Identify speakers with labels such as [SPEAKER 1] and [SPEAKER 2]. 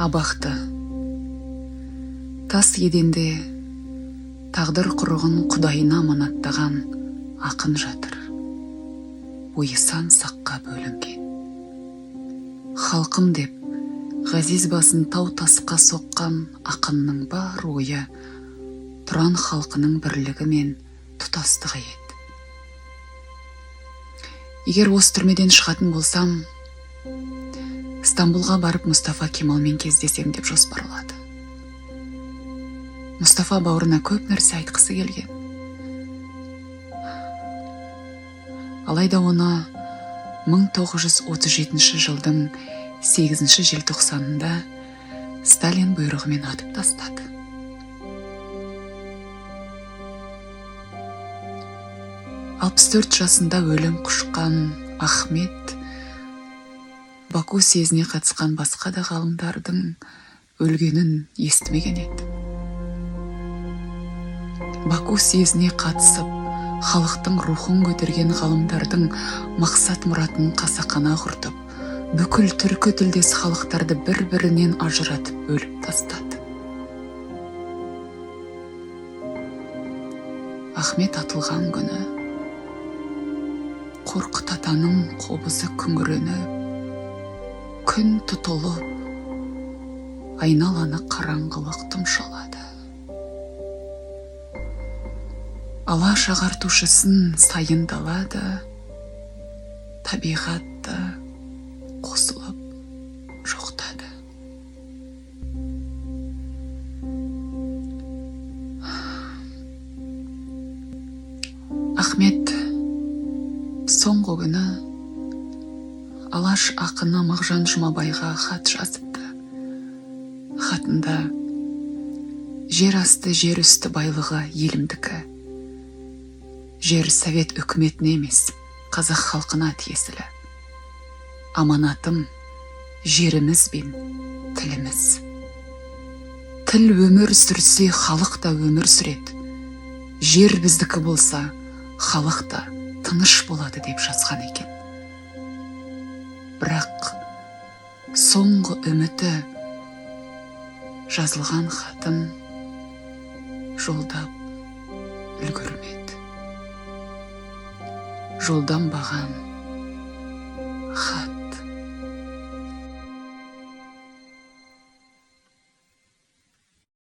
[SPEAKER 1] Абақты тас еденде тағдыр құрығын құдайына аманаттаған ақын жатыр, ойысан саққа бөлінген. Халқым деп ғазиз басын тау тасқа соққан ақынның бар ойы тұран халқының бірлігі мен тұтастығы еді. Егер осы түрмеден шығатын болсам, Стамбулға барып Мұстафа Кемалмен кездесем деп жоспарлады. Мұстафа бауырына көп нәрсе айтқысы келген. Алайда оны 1937 жылдың 8 желтоқсанында Сталин бұйрығымен атып тастады. Алпыс 4 жасында өлім құшқан Ахмет Баку съезіне қатысқан басқа да ғалымдардың өлгенін естімеген еді. Баку съезіне қатысып, халықтың рухын көтерген ғалымдардың мақсат мұратын қасақана құртып, бүкіл түркі тілдес халықтарды бір-бірінен ажыратып бөліп тастады. Ахмет атылған күні Қорқыт атаның қобызы күңіреніп, күн тұтылып, айналаны қараңғылық тұмшалады. Алаш ағартушысын сайын далады, табиғатты қосылып жоқтады. Ахмет соңғы күні Алаш ақыны Мағжан Жұмабайға хат жазыпты. Хатында жер асты, жер үсті байлығы елімдікі. Жер совет үкіметіне емес, қазақ халқына тиесілі. Аманатым жеріміз бен тіліміз. Тіл өмір сүрсе, халық та өмір сүреді. Жер біздікі болса, халық та тыныш болады деп жазған екен. Бірақ соңғы үміті жазылған хатын жолдап үлгермеді. Жолданбаған хат.